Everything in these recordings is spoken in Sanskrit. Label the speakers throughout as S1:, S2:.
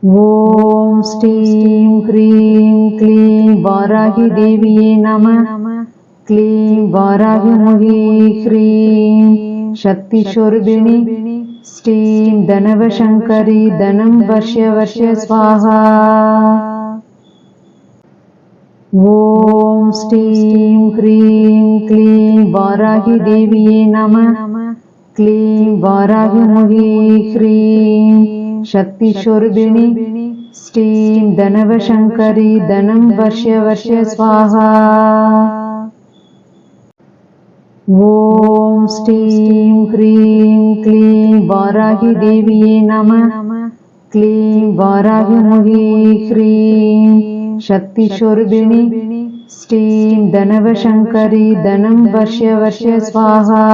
S1: ಓಂ ಸ್ಟೀಂ ಹ್ರೀಂ ಕ್ಲೀಂ ವಾರಾಹಿ ದೇವಿಯೇ ನಮಃ. ಕ್ಲೀಂ ವಾರಾಹಿಮುಖಿ ಹ್ರೀಂ ಶಕ್ತಿ ಶೋರ್ಬಿಣಿ. ಸ್ಟೀಂ ಧನವಶಂಕರಿ ಧನಂ ವರ್ಷ ವರ್ಷ ಸ್ವಾಹಾ. ಓಂ ಸ್ಟೀಂ ಹ್ರೀಂ ಕ್ಲೀಂ ವಾರಾಹಿ ದೇವಿಯೇ ನಮಃ. ಕ್ಲೀಂ ವಾರಾಹಿಮುಖಿ ಹ್ರೀಂ ಶಕ್ತಿ ಶೋರ್ಬಿಣಿ. ಸ್ಟೀಂ ಧನವಶಂಕರಿ ಧನಂ ವರ್ಷ ವರ್ಷ ಸ್ವಾಹಾ. ಓಂ ಸ್ಟೀಂ ಹ್ರೀಂ ಕ್ಲೀಂ ವಾರಾಹಿ ದೇವಿಯೇ ನಮಃ. ಕ್ಲೀಂ ವಾರಾಹಿಮುಖಿ ಹ್ರೀಂ ಶಕ್ತಿ ಶೋರ್ಬಿಣಿ. ಸ್ಟೀಂ ಧನವಶಂಕರಿ ಧನಂ ವರ್ಷ ವರ್ಷ ಸ್ವಾಹಾ.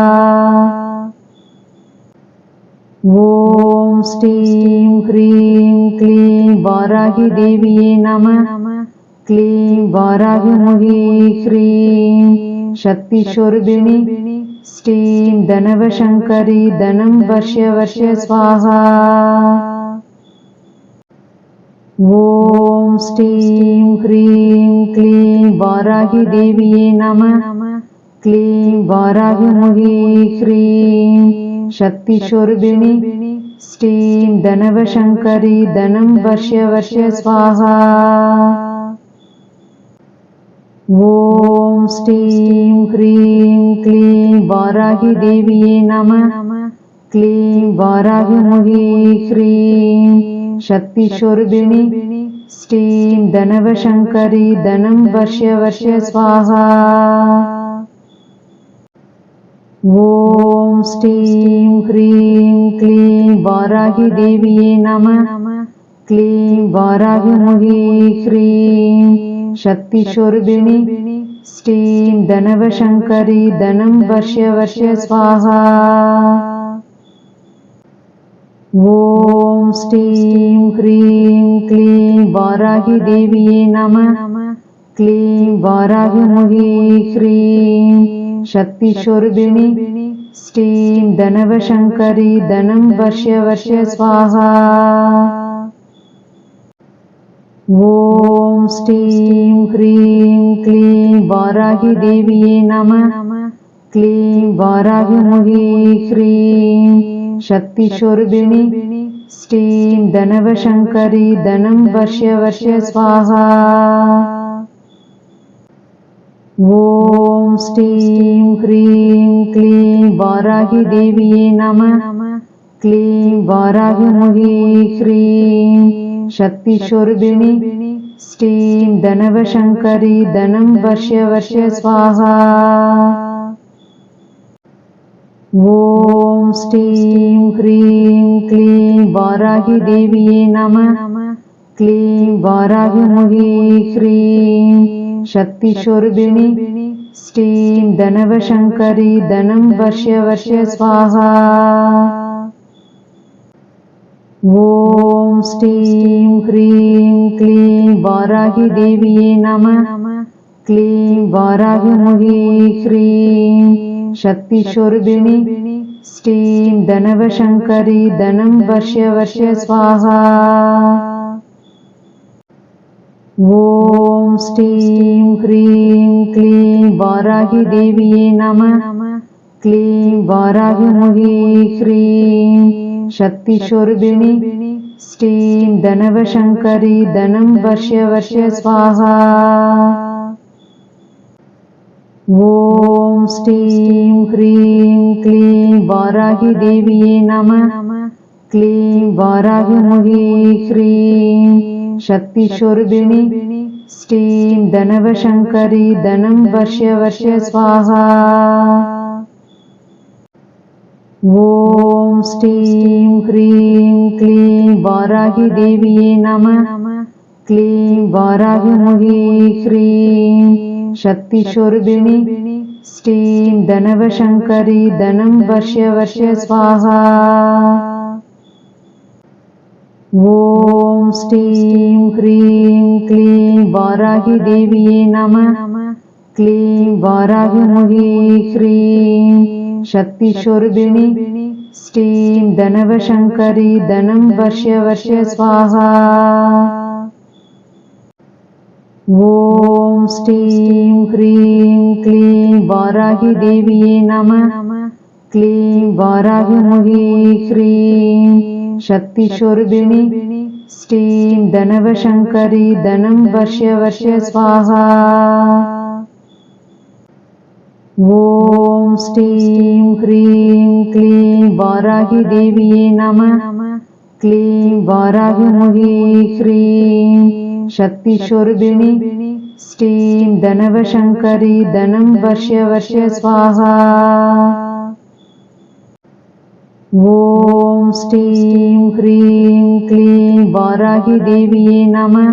S1: ಓಂ ಸ್ಟೀಂ ಹ್ರೀಂ ಕ್ಲೀಂ ವಾರಾಹಿ ದೇವಿಯೇ ನಮಃ. ಕ್ಲೀಂ ವಾರಾಹಿಮುಖಿ ಹ್ರೀಂ ಶಕ್ತಿ ಶೋರ್ಬಿಣಿ. ಸ್ಟೀಂ ಧನವಶಂಕರಿ ಧನಂ ವರ್ಷ ವರ್ಷ ಸ್ವಾಹಾ. ಓಂ ಸ್ಟೀಂ ಹ್ರೀಂ ಕ್ಲೀಂ ವಾರಾಹಿ ದೇವಿಯೇ ನಮಃ. ಕ್ಲೀಂ ವಾರಾಹಿಮುಖಿ ಹ್ರೀಂ ಶಕ್ತಿ ಶೋರ್ಬಿಣಿ. ಸ್ಟೀಂ ಧನವಶಂಕರಿ ಧನಂ ವರ್ಷ ವರ್ಷ ಸ್ವಾಹಾ. ಓಂ ಸ್ಟೀಂ ಹ್ರೀಂ ಕ್ಲೀಂ ವಾರಾಹಿ ದೇವಿಯೇ ನಮಃ. ಕ್ಲೀಂ ವಾರಾಹಿಮುಖಿ ಹ್ರೀಂ ಶಕ್ತಿ ಶೋರ್ಬಿಣಿ. ಸ್ಟೀಂ ಧನವಶಂಕರಿ ಧನಂ ವರ್ಷ ವರ್ಷ ಸ್ವಾಹಾ. ಓಂ ಸ್ಟೀಂ ಹ್ರೀಂ ಕ್ಲೀಂ ವಾರಾಹಿ ದೇವಿಯೇ ನಮಃ. ಕ್ಲೀಂ ವಾರಾಹಿಮುಖಿ ಹ್ರೀಂ ಶಕ್ತಿ ಶೋರ್ಬಿಣಿ. ಸ್ಟೀಂ ಧನವಶಂಕರಿ ಧನಂ ವರ್ಷ ವರ್ಷ ಸ್ವಾಹಾ. ಓಂ ಸ್ಟೀಂ ಹ್ರೀಂ ಕ್ಲೀಂ ವಾರಾಹಿ ದೇವಿಯೇ ನಮಃ. ಕ್ಲೀಂ ವಾರಾಹಿಮುಖಿ ಹ್ರೀಂ ಶಕ್ತಿ ಶೋರ್ಬಿಣಿ. ಸ್ಟೀಂ ಧನವಶಂಕರಿ ಧನಂ ವರ್ಷ ವರ್ಷ ಸ್ವಾಹಾ. ಓಂ ಸ್ಟೀಂ ಹ್ರೀಂ ಕ್ಲೀಂ ವಾರಾಹಿ ದೇವಿಯೇ ನಮಃ. ಕ್ಲೀಂ ವಾರಾಹಿಮುಖಿ ಹ್ರೀಂ ಶಕ್ತಿ ಶೋರ್ಬಿಣಿ. ಸ್ಟೀಂ ಧನವಶಂಕರಿ ಧನಂ ವರ್ಷ ವರ್ಷ ಸ್ವಾಹಾ. ಓಂ ಸ್ಟೀಂ ಹ್ರೀಂ ಕ್ಲೀಂ ವಾರಾಹಿ ದೇವಿಯೇ ನಮಃ. ಕ್ಲೀಂ ವಾರಾಹಿಮುಖಿ ಹ್ರೀಂ ಶಕ್ತಿ ಶೋರ್ಬಿಣಿ. ಸ್ಟೀಂ ಧನವಶಂಕರಿ ಧನಂ ವರ್ಷ ವರ್ಷ ಸ್ವಾಹಾ. ಓಂ ಸ್ಟೀಂ ಹ್ರೀಂ ಕ್ಲೀಂ ವಾರಾಹಿ ದೇವಿಯೇ ನಮಃ. ಕ್ಲೀಂ ವಾರಾಹಿಮುಖಿ ಹ್ರೀಂ ಶಕ್ತಿ ಶೋರ್ಬಿಣಿ. ಸ್ಟೀಂ ಧನವಶಂಕರಿ ಧನಂ ವರ್ಷ ವರ್ಷ ಸ್ವಾಹಾ. ಓಂ ಸ್ಟೀಂ ಹ್ರೀಂ ಕ್ಲೀಂ ವಾರಾಹಿ ದೇವಿಯೇ ನಮಃ. ಕ್ಲೀಂ ವಾರಾಹಿಮುಖಿ ಹ್ರೀಂ ಶಕ್ತಿ ಶೋರ್ಬಿಣಿ. ಸ್ಟೀಂ ಧನವಶಂಕರಿ ಧನಂ ವರ್ಷ ವರ್ಷ ಸ್ವಾಹಾ. ಓಂ ಸ್ಟೀಂ ಹ್ರೀಂ ಕ್ಲೀಂ ವಾರಾಹಿ ದೇವಿಯೇ ನಮಃ. ಕ್ಲೀಂ ವಾರಾಹಿಮುಖಿ ಹ್ರೀಂ ಶಕ್ತಿ ಶೋರ್ಬಿಣಿ. ಸ್ಟೀಂ ಧನವಶಂಕರಿ ಧನಂ ವರ್ಷ ವರ್ಷ ಸ್ವಾಹಾ. ಓಂ ಸ್ಟೀಂ ಹ್ರೀಂ ಕ್ಲೀಂ ವಾರಾಹಿ ದೇವಿಯೇ ನಮಃ. ಕ್ಲೀಂ ವಾರಾಹಿಮುಖಿ ಹ್ರೀಂ ಶಕ್ತಿ ಶೋರ್ಬಿಣಿ. ಸ್ಟೀಂ ಧನವಶಂಕರಿ ಧನಂ ವರ್ಷ ವರ್ಷ ಸ್ವಾಹಾ. ಓಂ ಸ್ಟೀಂ ಹ್ರೀಂ ಕ್ಲೀಂ ವಾರಾಹಿ ದೇವಿಯೇ ನಮಃ. ಕ್ಲೀಂ ವಾರಾಹಿಮುಖಿ ಹ್ರೀಂ ಶಕ್ತಿ ಶೋರ್ಬಿಣಿ. ಸ್ಟೀಂ ಧನವಶಂಕರಿ ಧನಂ ವರ್ಷ ವರ್ಷ ಸ್ವಾಹಾ. ಓಂ ಸ್ಟೀಂ ಹ್ರೀಂ ಕ್ಲೀಂ ವಾರಾಹಿ ದೇವಿಯೇ ನಮಃ. ಕ್ಲೀಂ ವಾರಾಹಿಮುಖಿ ಹ್ರೀಂ ಶಕ್ತಿ ಶೋರ್ಬಿಣಿ. श्रीं धनवशङ्करी धनं वर्ष्य वर्ष्य स्वाहा। ॐ श्रीं ह्रीं क्लीं वाराहि देव्यै नमः। क्लीं वाराहिमुखी ह्रीं शक्तिस्वरूपिणी श्रीं धनवशङ्करी धनं वर्ष्य वर्ष्य स्वाहा। ॐ श्रीं ह्रीं क्लीं वाराहि देव्यै नमः। क्लीं वाराहिमुखी ह्रीं शक्तिस्वरूपिणी श्रीं धनवशङ्करी धनं वर्ष्य वर्ष्य स्वाहा। ॐ श्रीं ह्रीं क्लीं वाराहि देव्यै नमः।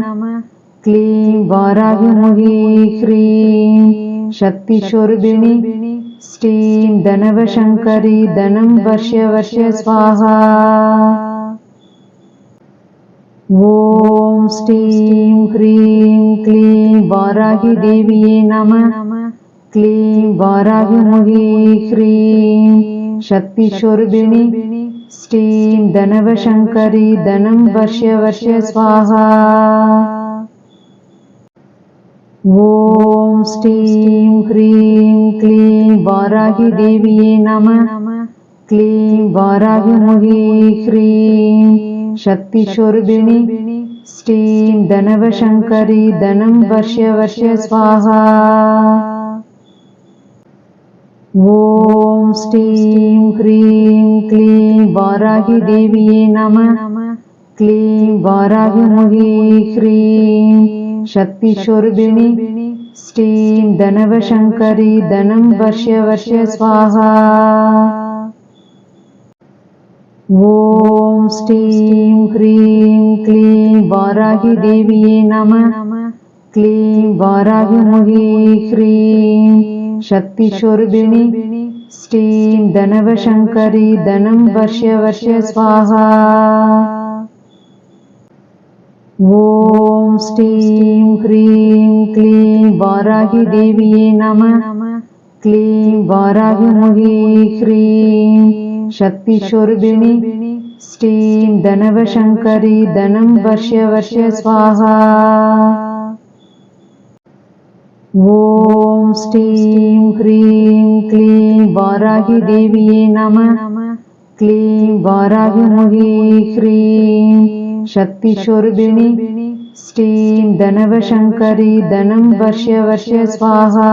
S1: क्लीं वाराहिमुखी ह्रीं शक्तिस्वरूपिणी श्रीं धनवशङ्करी धनं वर्ष्य वर्ष्य स्वाहा। ॐ श्रीं ह्रीं क्लीं वाराहि देव्यै नमः। क्लीं वाराहिमुखी ह्रीं शक्तिस्वरूपिणी श्रीं धनवशङ्करी धनं वर्ष्य वर्ष्य स्वाहा। ॐ श्रीं ह्रीं क्लीं वाराहि देव्यै नमः। क्लीं वाराहिमुखी ह्रीं शक्तिस्वरूपिणी श्रीं धनवशङ्करी धनं वर्ष्य वर्ष्य स्वाहा। ॐ श्रीं ह्रीं क्लीं वाराहि देव्यै नमः। क्लीं वाराहिमुखी ह्रीं शक्तिस्वरूपिणी श्रीं धनवशङ्करी धनं वर्ष्य वर्ष्य स्वाहा। ॐ श्रीं ह्रीं क्लीं वाराहि देव्यै नमः। क्लीं वाराहिमुखी ह्रीं शक्तिस्वरूपिणी श्रीं धनवशङ्करी धनं वर्ष्य वर्ष्य स्वाहा। ॐ श्रीं ह्रीं क्लीं वाराहि देव्यै नमः। क्लीं वाराहिमुखी ह्रीं शक्तिस्वरूपिणी श्रीं धनवशङ्करी धनं वर्ष्य वर्ष्य स्वाहा। ॐ श्रीं ह्रीं क्लीं वाराहि देव्यै नमः। क्लीं वाराहिमुखी ह्रीं शक्तिस्वरूपिणी श्रीं धनवशङ्करी धनं वर्ष्य वर्ष्य स्वाहा।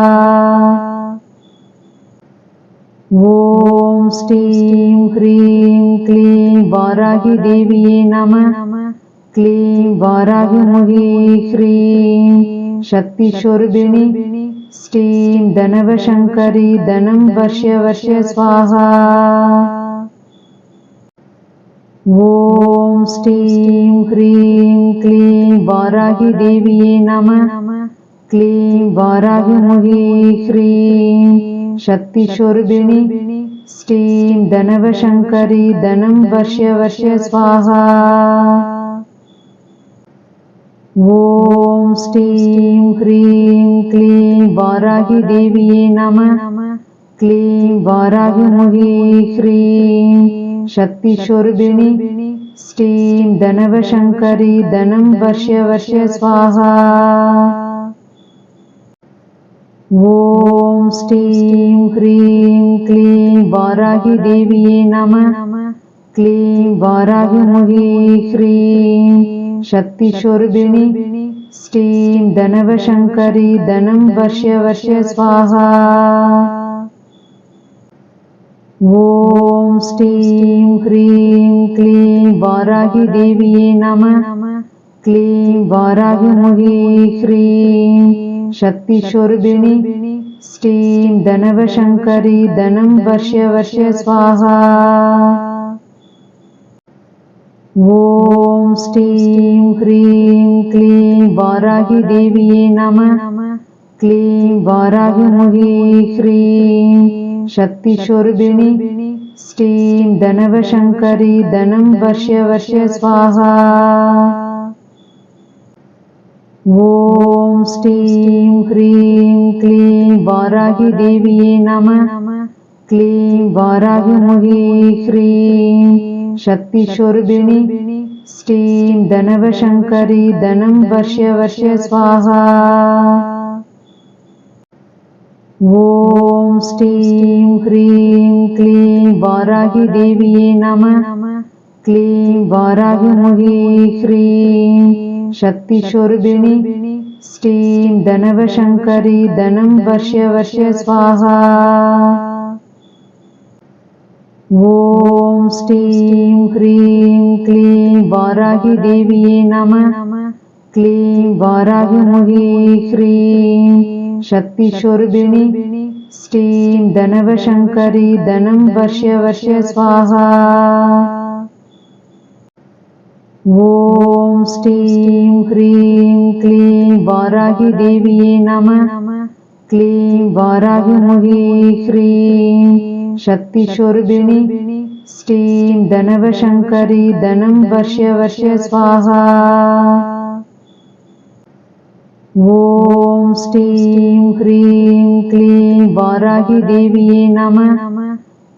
S1: ॐ श्रीं ह्रीं क्लीं वाराहि देव्यै नमः। क्लीं वाराहिमुखी ह्रीं शक्तिस्वरूपिणी श्रीं धनवशङ्करी धनं वर्ष्य वर्ष्य स्वाहा। ॐ श्रीं ह्रीं क्लीं वाराहि देव्यै नमः। क्लीं वाराहिमुखी ह्रीं शक्तिस्वरूपिणी श्रीं धनवशङ्करी धनं वर्ष्य वर्ष्य स्वाहा। ॐ श्रीं ह्रीं क्लीं वाराहि देव्यै नमः। क्लीं वाराहिमुखी ह्रीं शक्तिस्वरूपिणी श्रीं धनवशङ्करी धनं वर्ष्य वर्ष्य स्वाहा। ॐ श्रीं ह्रीं क्लीं वाराहि देव्यै नमः। क्लीं वाराहिमुखी ह्रीं शक्तिस्वरूपिणी श्रीं धनवशङ्करी धनं वर्ष्य वर्ष्य स्वाहा। ॐ श्रीं ह्रीं क्लीं वाराहि देव्यै नमः। क्लीं वाराहिमुखी ह्रीं शक्तिस्वरूपिणी श्रीं धनवशङ्करी धनं वर्ष्य वर्ष्य स्वाहा। ॐ श्रीं ह्रीं क्लीं वाराहि देव्यै नमः। क्लीं वाराहिमुखी ह्रीं शक्तिस्वरूपिणी श्रीं धनवशङ्करी धनं वर्ष्य वर्ष्य स्वाहा। ॐ श्रीं ह्रीं क्लीं वाराहि देव्यै नमः। क्लीं वाराहिमुखी ह्रीं शक्तिस्वरूपिणी श्रीं धनवशंकरी धनं वर्ष्य वर्ष्य स्वाहा। ओम श्रीं ह्रीं क्लीं वाराहि देविये नमः। क्लीं वाराहिमुखी ह्रीं शक्तिस्वरूपिणी श्रीं धनवशंकरी धनं वर्ष्य वर्ष्य स्वाहा। ओम श्रीं ह्रीं क्लीं वाराहि देविये नमः। क्लीं वाराहिमुखी ह्रीं शक्तिस्वरूपिणी श्रीं धनवशंकरी धनं वर्ष्य वर्ष्य स्वाहा। ओम श्रीं ह्रीं क्लीं वाराहि देविये नमः। क्लीं वाराहिमुखी ह्रीं शक्तिस्वरूपिणी श्रीं धनवशंकरी धनं वर्ष्य वर्ष्य स्वाहा। ओम श्रीं ह्रीं क्लीं वाराहि देविये नमः।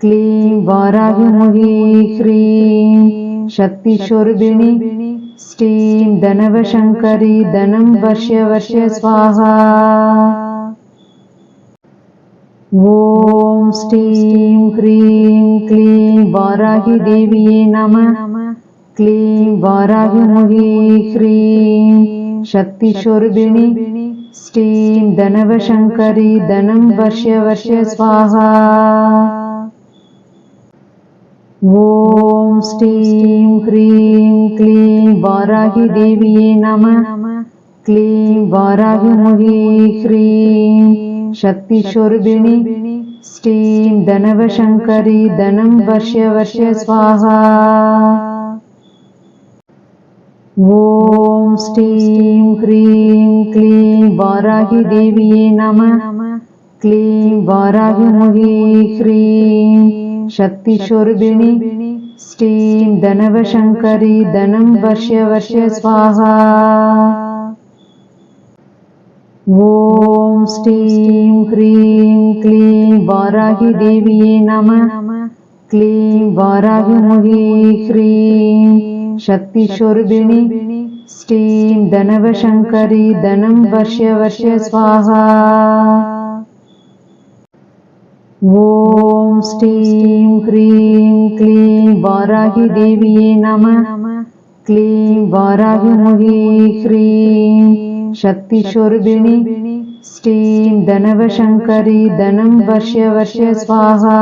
S1: क्लीं वाराहिमुखी ह्रीं शक्तिस्वरूपिणी श्रीं धनवशंकरी धनं वर्ष्य वर्ष्य स्वाहा। ओम श्रीं ह्रीं क्लीं वाराहि देविये नमः। क्लीं वाराहिमुखी ह्रीं शक्तिस्वरूपिणी श्रीं धनवशंकरी धनं वर्ष्य वर्ष्य स्वाहा। ओम श्रीं ह्रीं क्लीं वाराहि देविये नमः। क्लीं वाराहिमुखी ह्रीं शक्तिस्वरूपिणी श्रीं धनवशंकरी धनं वर्ष्य वर्ष्य स्वाहा। ओम श्रीं ह्रीं क्लीं वाराहि देविये नमः। क्लीं वाराहिमुखी ह्रीं शक्तिस्वरूपिणी श्रीं धनवशंकरी धनं वर्ष्य वर्ष्य स्वाहा। ओम श्रीं ह्रीं क्लीं वाराहि देविये नमः। क्लीं वाराहिमुखी ह्रीं शक्तिस्वरूपिणी श्रीं धनवशंकरी धनं वर्ष्य वर्ष्य स्वाहा। ओम श्रीं ह्रीं क्लीं वाराहि देविये नमः। क्लीं वाराहिमुखी ह्रीं शक्तिस्वरूपिणी श्रीं धनवशंकरी धनं वर्ष्य वर्ष्य स्वाहा।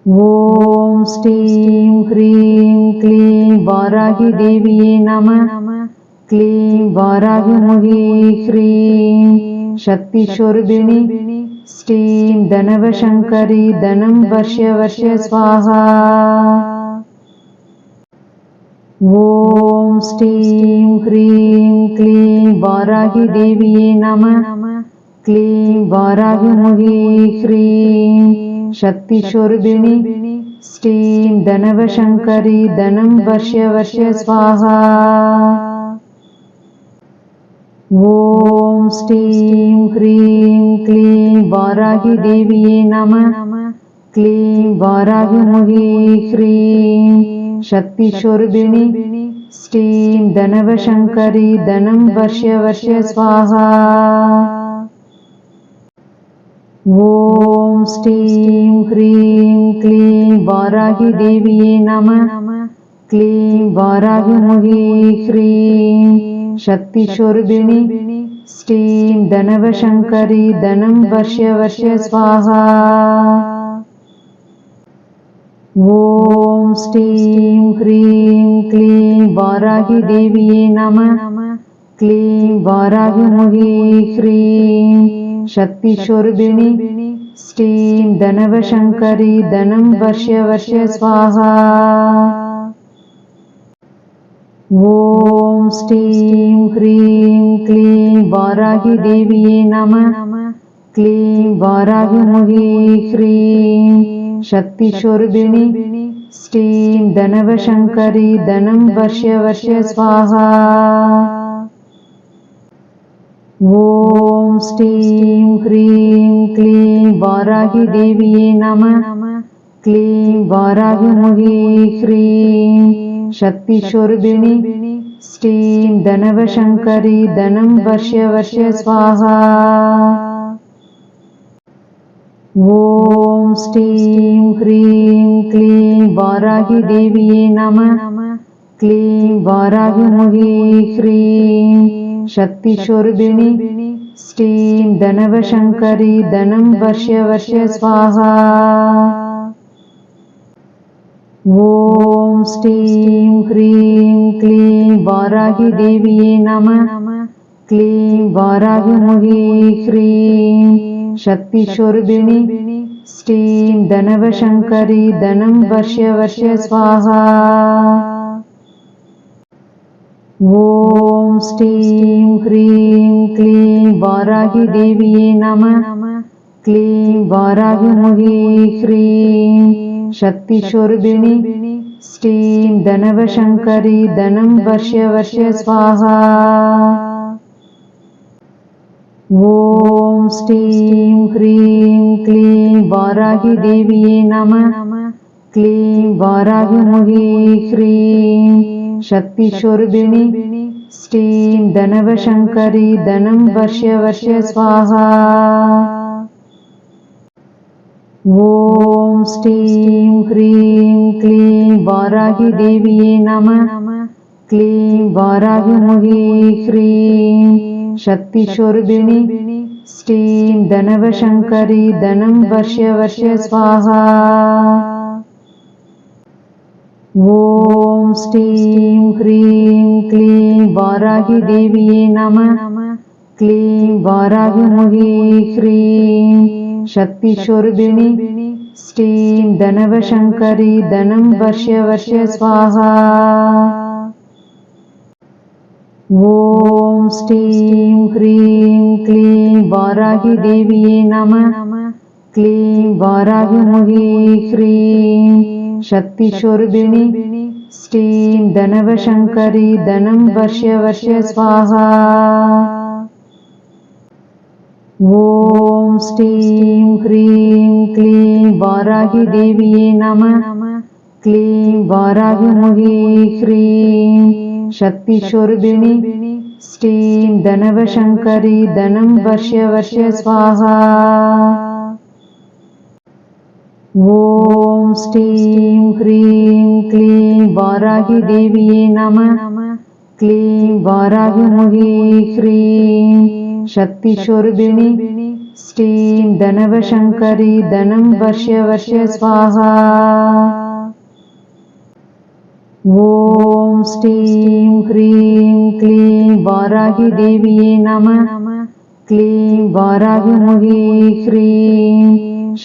S1: ओम श्रीं ह्रीं क्लीं वाराहि देविये नमः। क्लीं वाराहिमुखी ह्रीं शक्तिस्वरूपिणी श्रीं धनवशंकरी धनं वर्ष्य वर्ष्य स्वाहा। ओम श्रीं ह्रीं क्लीं वाराहि देविये नमः। क्लीं वाराहिमुखी ह्रीं शक्तिस्वरूपिणी श्रीं धनवशंकरी धनं वर्ष्य वर्ष्य स्वाहा। ओम श्रीं ह्रीं क्लीं वाराहि देविये नमः। क्लीं वाराहिमुखी ह्रीं शक्तिस्वरूपिणी श्रीं धनवशंकरी धनं वर्ष्य वर्ष्य स्वाहा। ओम श्रीं ह्रीं क्लीं वाराहि देविये नमः। क्लीं वाराहिमुखी ह्रीं शक्तिस्वरूपिणी श्रीं धनवशंकरी धनं वर्ष्य वर्ष्य स्वाहा। ओम श्रीं ह्रीं क्लीं वाराहि देविये नमः। क्लीं वाराहिमुखी ह्रीं शक्तिस्वरूपिणी श्रीं धनवशंकरी धनं वर्ष्य वर्ष्य स्वाहा। ओम श्रीं ह्रीं क्लीं वाराहि देविये नमः। क्लीं वाराहिमुखी ह्रीं शक्तिस्वरूपिणी श्रीं धनवशंकरी धनं वर्ष्य वर्ष्य स्वाहा। ಓಂ ಸ್ಟೀಂ ಹ್ರೀಂ ಕ್ಲೀಂ ವಾರಾಹಿ ದೇವಿಯೇ ನಮಃ. ಕ್ಲೀಂ ವಾರಾಹಿಮುಖಿ ಹ್ರೀಂ ಶಕ್ತಿ ಶೋರ್ಬಿಣಿ ಸ್ಟೀಂ ಧನವಶಂಕರಿ ಧನಂ ವರ್ಷ ವರ್ಷ ಸ್ವಾಹಾ. ಓಂ ಸ್ಟೀಂ ಹ್ರೀಂ ಕ್ಲೀಂ ವಾರಾಹಿ ದೇವಿಯೇ ನಮಃ. ಕ್ಲೀಂ ವಾರಾಹಿಮುಖಿ ಹ್ರೀಂ ಶಕ್ತಿ ಶೋರ್ಬಿಣಿ ಸ್ಟೀಂ ಧನವಶಂಕರಿ ಧನಂ ವರ್ಷ ವರ್ಷ ಸ್ವಾಹಾ. ಓಂ ಸ್ಟೀಂ ಹ್ರೀಂ ಕ್ಲೀಂ ವಾರಾಹಿ ದೇವಿಯೇ ನಮಃ. ಕ್ಲೀಂ ವಾರಾಹಿಮುಖಿ ಹ್ರೀಂ ಶಕ್ತಿ ಶೋರ್ಬಿಣಿ ಸ್ಟೀಂ ಧನವಶಂಕರಿ ಧನಂ ವರ್ಷ ವರ್ಷ ಸ್ವಾಹಾ. ಓಂ ಸ್ಟೀಂ ಹ್ರೀಂ ಕ್ಲೀಂ ವಾರಾಹಿ ದೇವಿಯೇ ನಮಃ. ಕ್ಲೀಂ ವಾರಾಹಿಮುಖಿ ಹ್ರೀಂ ಶಕ್ತಿ ಶೋರ್ಬಿಣಿ ಸ್ಟೀಂ ಧನವಶಂಕರಿ ಧನಂ ವರ್ಷ ವರ್ಷ ಸ್ವಾಹಾ. ಓಂ ಸ್ಟೀಂ ಹ್ರೀಂ ಕ್ಲೀಂ ವಾರಾಹಿ ದೇವಿಯೇ ನಮಃ. ಕ್ಲೀಂ ವಾರಾಹಿಮುಖಿ ಹ್ರೀಂ ಶಕ್ತಿ ಶೋರ್ಬಿಣಿ ಸ್ಟೀಂ ಧನವಶಂಕರಿ ಧನಂ ವರ್ಷ ವರ್ಷ ಸ್ವಾಹಾ. ಓಂ ಸ್ಟೀಂ ಹ್ರೀಂ ಕ್ಲೀಂ ವಾರಾಹಿ ದೇವಿಯೇ ನಮಃ. ಕ್ಲೀಂ ವಾರಾಹಿಮುಖಿ ಹ್ರೀಂ ಶಕ್ತಿ ಶೋರ್ಬಿಣಿ ಸ್ಟೀಂ ಧನವಶಂಕರಿ ಧನಂ ವರ್ಷ ವರ್ಷ ಸ್ವಾಹಾ. ಓಂ ಸ್ಟೀಂ ಹ್ರೀಂ ಕ್ಲೀಂ ವಾರಾಹಿ ದೇವಿಯೇ ನಮಃ. ಕ್ಲೀಂ ವಾರಾಹಿಮುಖಿ ಹ್ರೀಂ ಶಕ್ತಿ ಶೋರ್ಬಿಣಿ ಸ್ಟೀಂ ಧನವಶಂಕರಿ ಧನಂ ವರ್ಷ ವರ್ಷ ಸ್ವಾಹಾ. ಓಂ ಸ್ಟೀಂ ಹ್ರೀಂ ಕ್ಲೀಂ ವಾರಾಹಿ ದೇವಿಯೇ ನಮಃ. ಕ್ಲೀಂ ವಾರಾಹಿಮುಖಿ ಹ್ರೀಂ ಶಕ್ತಿ ಶೋರ್ಬಿಣಿ ಸ್ಟೀಂ ಧನವಶಂಕರಿ ಧನಂ ವರ್ಷ ವರ್ಷ ಸ್ವಾಹಾ. ಓಂ ಸ್ಟೀಂ ಹ್ರೀಂ ಕ್ಲೀಂ ವಾರಾಹಿ ದೇವಿಯೇ ನಮಃ. ಕ್ಲೀಂ ವಾರಾಹಿಮುಖಿ ಹ್ರೀಂ ಶಕ್ತಿ ಶೋರ್ಬಿಣಿ ಸ್ಟೀಂ ಧನವಶಂಕರಿ ಧನಂ ವರ್ಷ ವರ್ಷ ಸ್ವಾಹಾ. ಓಂ ಸ್ಟೀಂ ಹ್ರೀಂ ಕ್ಲೀಂ ವಾರಾಹಿ ದೇವಿಯೇ ನಮಃ. ಕ್ಲೀಂ ವಾರಾಹಿಮುಖಿ ಹ್ರೀಂ ಶಕ್ತಿ ಶೋರ್ಬಿಣಿ ಸ್ಟೀಂ ಧನವಶಂಕರಿ ಧನಂ ವರ್ಷ ವರ್ಷ ಸ್ವಾಹಾ. ಓಂ ಸ್ಟೀಂ ಹ್ರೀಂ ಕ್ಲೀಂ ವಾರಾಹಿ ದೇವಿಯೇ ನಮಃ. ಕ್ಲೀಂ ವಾರಾಹಿಮುಖಿ ಹ್ರೀಂ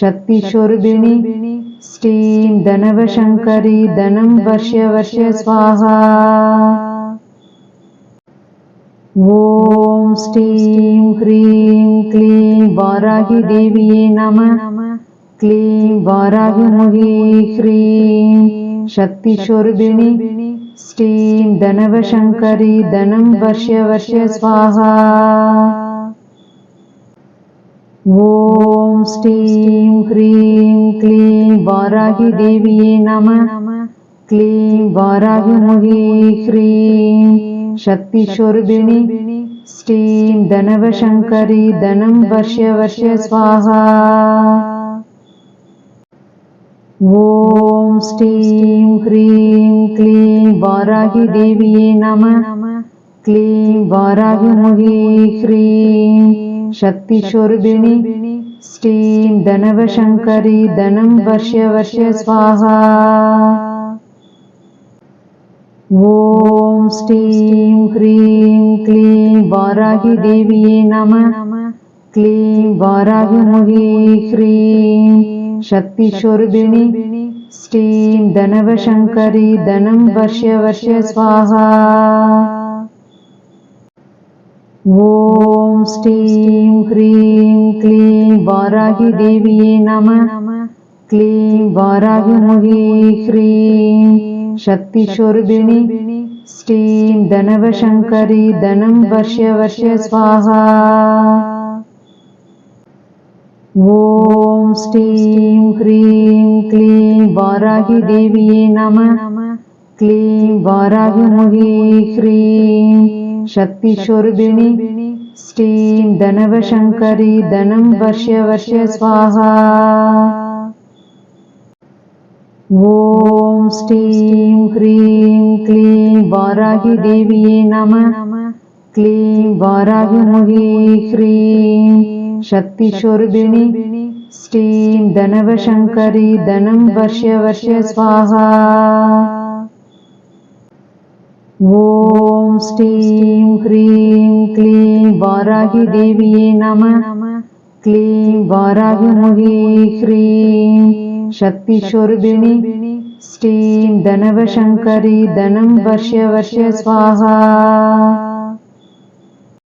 S1: ಶಕ್ತಿ ಶೋರ್ಬಿಣಿ ಸ್ಟೀಂ ಧನವಶಂಕರಿ ಧನಂ ವರ್ಷ ವರ್ಷ ಸ್ವಾಹಾ. ಓಂ ಸ್ಟೀಂ ಹ್ರೀಂ ಕ್ಲೀಂ ವಾರಾಹಿ ದೇವಿಯೇ ನಮಃ. ಕ್ಲೀಂ ವಾರಾಹಿಮುಖಿ ಹ್ರೀಂ ಶಕ್ತಿ ಶೋರ್ಬಿಣಿ ಸ್ಟೀಂ ಧನವಶಂಕರಿ ಧನಂ ವರ್ಷ ವರ್ಷ ಸ್ವಾಹಾ. ಓಂ ಸ್ಟೀಂ ಹ್ರೀಂ ಕ್ಲೀಂ ವಾರಾಹಿ ದೇವಿಯೇ ನಮಃ. ಕ್ಲೀಂ ವಾರಾಹಿಮುಖಿ ಹ್ರೀಂ ಶಕ್ತಿ ಶೋರ್ಬಿಣಿ ಸ್ಟೀಂ ಧನವಶಂಕರಿ ಧನಂ ವರ್ಷ ವರ್ಷ ಸ್ವಾಹಾ. ಓಂ ಸ್ಟೀಂ ಹ್ರೀಂ ಕ್ಲೀಂ ವಾರಾಹಿ ದೇವಿಯೇ ನಮಃ. ಕ್ಲೀಂ ವಾರಾಹಿಮುಖಿ ಹ್ರೀಂ ಶಕ್ತಿ ಶೋರ್ಬಿಣಿ ಸ್ಟೀಂ ಧನವಶಂಕರಿ ಧನಂ ವರ್ಷ ವರ್ಷ ಸ್ವಾಹಾ. ಓಂ ಸ್ಟೀಂ ಹ್ರೀಂ ಕ್ಲೀಂ ವಾರಾಹಿ ದೇವಿಯೇ ನಮಃ. ಕ್ಲೀಂ ವಾರಾಹಿಮುಖಿ ಹ್ರೀಂ ಶಕ್ತಿ ಶೋರ್ಬಿಣಿ ಸ್ಟೀಂ ಧನವಶಂಕರಿ ಧನಂ ವರ್ಷ ವರ್ಷ ಸ್ವಾಹಾ. ಓಂ ಸ್ಟೀಂ ಹ್ರೀಂ ಕ್ಲೀಂ ವಾರಾಹಿ ದೇವಿಯೇ ನಮಃ. ಕ್ಲೀಂ ವಾರಾಹಿಮುಖಿ ಹ್ರೀಂ ಶಕ್ತಿ ಶೋರ್ಬಿಣಿ श्रीं धनवशङ्करी धनं वर्ष्य वर्ष्य स्वाहा। ॐ श्रीं ह्रीं क्लीं वाराही देविये नमः। क्लीं वाराहीमुखी ह्रीं शक्तिस्वरूपिणी श्रीं धनवशङ्करी धनं वर्ष्य वर्ष्य स्वाहा। ॐ श्रीं ह्रीं क्लीं वाराही देविये नमः। क्लीं वाराहीमुखी ह्रीं शक्तिस्वरूपिणी श्रीं धनवशङ्करी धनं वर्ष्य वर्ष्य स्वाहा। ॐ श्रीं ह्रीं क्लीं वाराही देविये नमः। क्लीं वाराहीमुखी ह्रीं शक्तिस्वरूपिणी श्रीं धनवशङ्करी धनं वर्ष्य वर्ष्य स्वाहा।